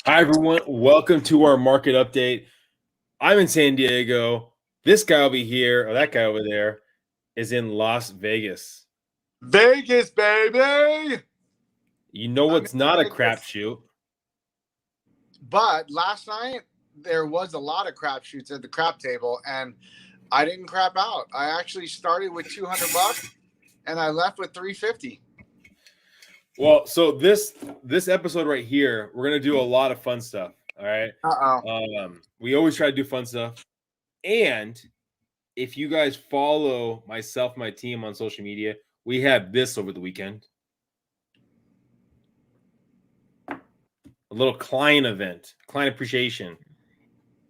Hi, everyone. Welcome to our market update. I'm in San Diego. This guy over here, or that guy over there, is in Las Vegas. Vegas, baby. You know I'm what's not a in Vegas. crapshoot? But last night there was a lot of crapshoots at the crap table, and I didn't crap out. I actually started with $200, and I left with $350. Well, so this episode right here, we're gonna do a lot of fun stuff. All right. We always try to do fun stuff, and if you guys follow myself, my team on social media, we had this over the weekend. A little client event, client appreciation.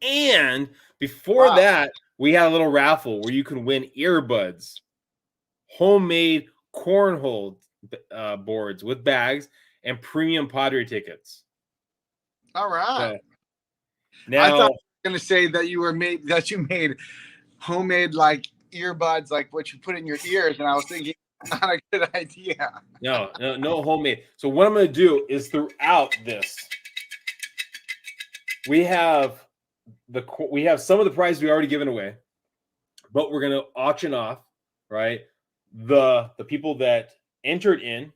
And before that, we had a little raffle where you can win earbuds, homemade cornhole boards with bags, and premium Padre tickets. All right. Now, I thought you were going to say that you made homemade like earbuds, like what you put in your ears, and I was thinking, not a good idea. No homemade. So what I'm going to do is throughout this, we have some of the prizes we already given away, but we're going to auction off, right? The people that entered in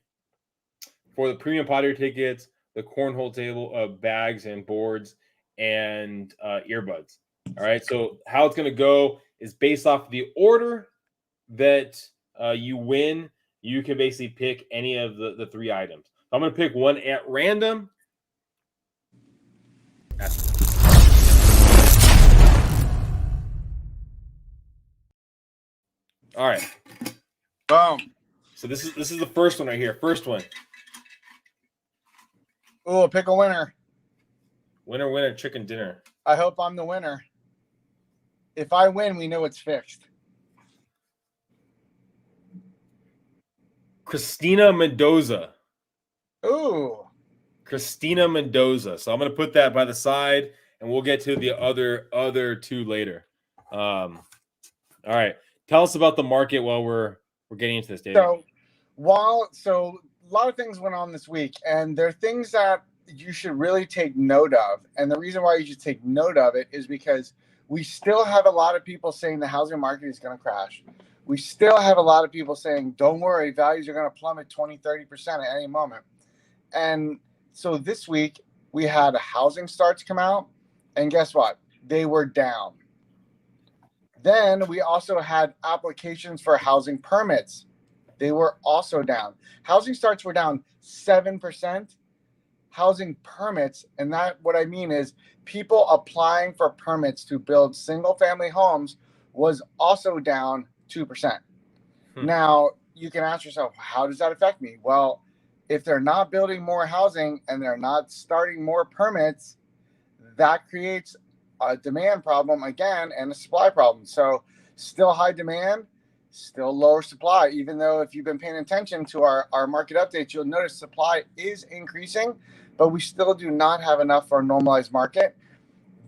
for the premium Padre tickets, the cornhole table, bags and boards, and earbuds. All right. So how it's going to go is based off the order that you win. You can basically pick any of the three items. So I'm going to pick one at random. All right. Boom. So this is the first one right here. First one. Oh, pick a winner. Winner, chicken dinner. I hope I'm the winner. If I win, we know it's fixed. Christina Mendoza. Ooh. Christina Mendoza. So I'm going to put that by the side, and we'll get to the other two later. All right. Tell us about the market while we're getting into this, Dave. So a lot of things went on this week, and there are things that you should really take note of. And the reason why you should take note of it is because we still have a lot of people saying the housing market is going to crash. We still have a lot of people saying, don't worry, values are going to plummet 20, 30% at any moment. And so this week we had housing starts come out, and guess what? They were down. Then we also had applications for housing permits. They were also down. Housing starts were down 7%. Housing permits, and that what I mean is people applying for permits to build single family homes was also down 2%. Now, you can ask yourself, how does that affect me? Well, if they're not building more housing and they're not starting more permits, that creates a demand problem again and a supply problem. So still high demand, still lower supply, even though if you've been paying attention to our market updates, you'll notice supply is increasing, but we still do not have enough for a normalized market.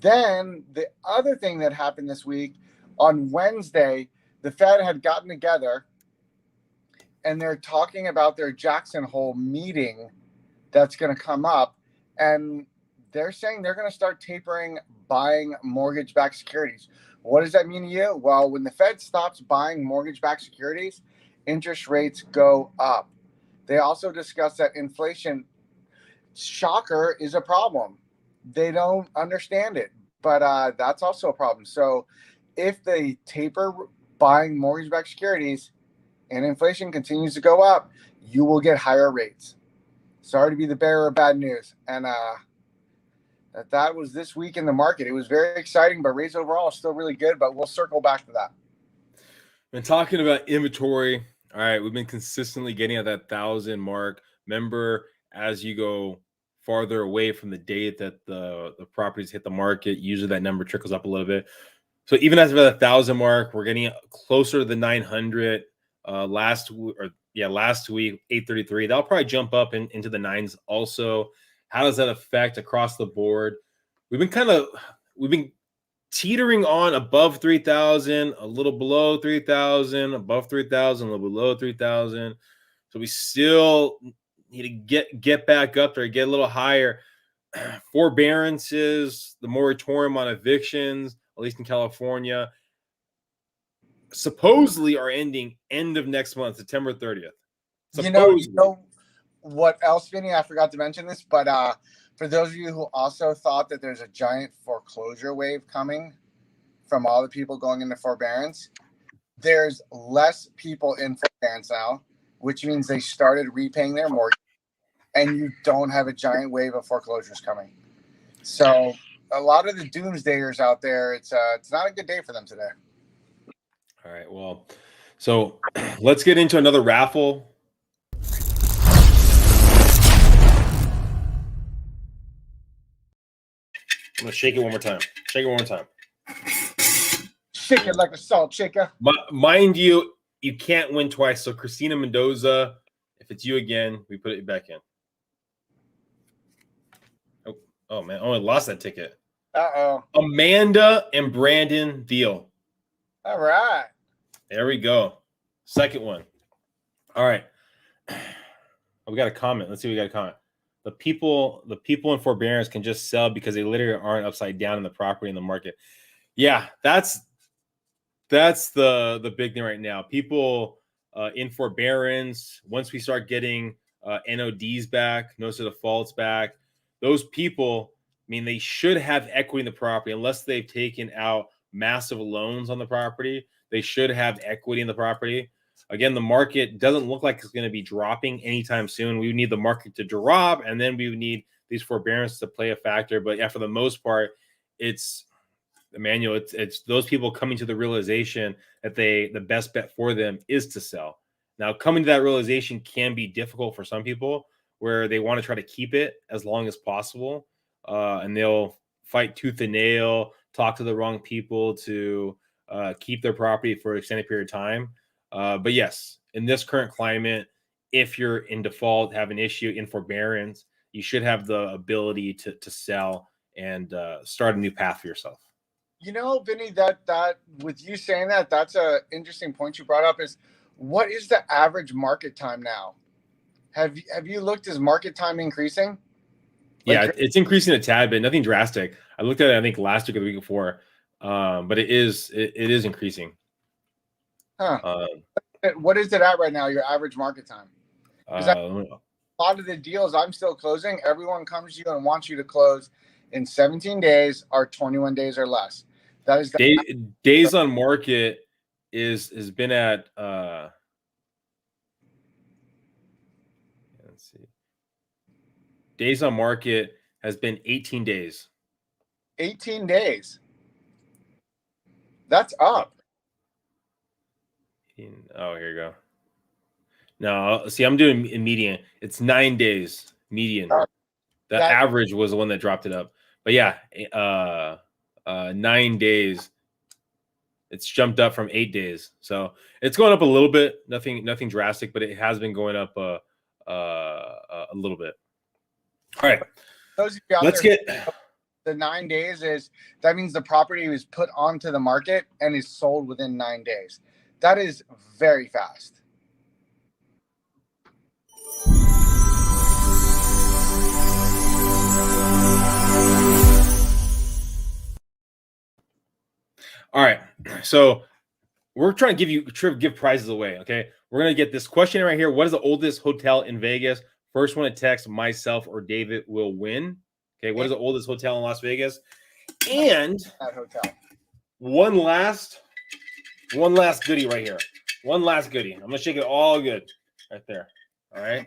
Then the other thing that happened this week, on Wednesday, the Fed had gotten together and they're talking about their Jackson Hole meeting that's going to come up. And they're saying they're going to start tapering buying mortgage-backed securities. What does that mean to you? Well, when the Fed stops buying mortgage-backed securities, interest rates go up. They also discussed that inflation, shocker, is a problem. They don't understand it, but that's also a problem. So if they taper buying mortgage-backed securities and inflation continues to go up, you will get higher rates. Sorry to be the bearer of bad news. And that was this week in the market. It was very exciting, but rates overall is still really good, but we'll circle back to that. Been talking about inventory. All right, we've been consistently getting at that 1,000 mark. Remember, as you go farther away from the date that the properties hit the market, usually that number trickles up a little bit. So even as we're at the 1,000 mark, we're getting closer to the 900. Last week, 833. That'll probably jump up into the nines also. How does that affect across the board? We've been teetering on above 3,000, a little below 3,000, above 3,000, a little below 3,000. So we still need to get back up there, get a little higher. forbearances, the moratorium on evictions, at least in California, supposedly are ending end of next month, September 30th. You know what else, Vinny? I forgot to mention this, but for those of you who also thought that there's a giant foreclosure wave coming from all the people going into forbearance, there's less people in forbearance now, which means they started repaying their mortgage, and you don't have a giant wave of foreclosures coming. So a lot of the doomsdayers out there, it's not a good day for them today. All right, well, so let's get into another raffle. I'm gonna shake it one more time. Shake it one more time. Shake it like a salt shaker. Mind you, you can't win twice. So Christina Mendoza, if it's you again, we put it back in. Oh man, I lost that ticket. Uh-oh. Amanda and Brandon Deal. All right. There we go. Second one. All right. We got a comment. Let's see. We got a comment. The people in forbearance can just sell because they literally aren't upside down in the property in the market. Yeah, that's the big thing right now. People in forbearance, once we start getting NODs back, notice of defaults back, those people, I mean, they should have equity in the property unless they've taken out massive loans on the property. They should have equity in the property. Again, the market doesn't look like it's going to be dropping anytime soon. We need the market to drop, and then we would need these forbearance to play a factor. But yeah, for the most part, it's Emmanuel. It's those people coming to the realization that the best bet for them is to sell. Now, coming to that realization can be difficult for some people, where they want to try to keep it as long as possible, and they'll fight tooth and nail, talk to the wrong people to keep their property for an extended period of time. But yes, in this current climate, if you're in default, have an issue in forbearance, you should have the ability to sell and start a new path for yourself. You know, Vinny, that with you saying that, that's a interesting point you brought up. Is what is the average market time now? Have you looked? Is market time increasing? Yeah, it's increasing a tad bit, nothing drastic. I looked at it, I think last week or the week before, but it is increasing. Huh. What is it at right now? Your average market time? Because a lot of the deals I'm still closing, everyone comes to you and wants you to close in 17 days or 21 days or less. That is days on market has been at let's see. Days on market has been 18 days. 18 days. That's up. Oh, here you go. No, see, I'm doing a median. It's 9 days median. The average was the one that dropped it up. But yeah, 9 days. It's jumped up from 8 days. So it's going up a little bit. Nothing drastic, but it has been going up a little bit. All right. Let's get the 9 days that means the property was put onto the market and is sold within 9 days. That is very fast. All right, so we're trying to give prizes away. Okay, we're gonna get this question right here. What is the oldest hotel in Vegas? First one to text myself or David will win. Okay, what is the oldest hotel in Las Vegas? And that hotel. One last goodie right here. One last goodie. I'm gonna shake it all good right there. All right.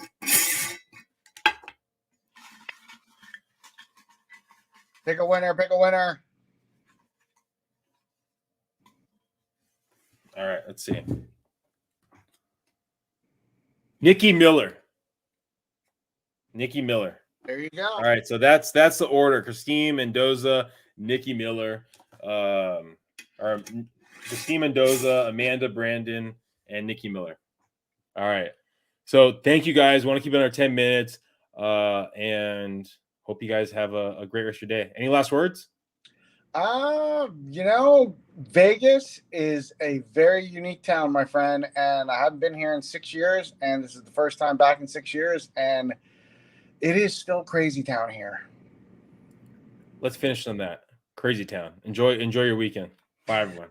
Pick a winner. Pick a winner. All right, let's see. Nikki Miller. There you go. All right, so that's the order. Christine Mendoza, Nikki Miller, or Christine Mendoza, Amanda Brandon, and Nikki Miller. All right. So thank you guys. We want to keep it under 10 minutes. And hope you guys have a great rest of your day. Any last words? Vegas is a very unique town, my friend, and I haven't been here in 6 years, and this is the first time back in 6 years, and it is still crazy town here. let's finish on that. Crazy town. Enjoy your weekend. Bye, everyone.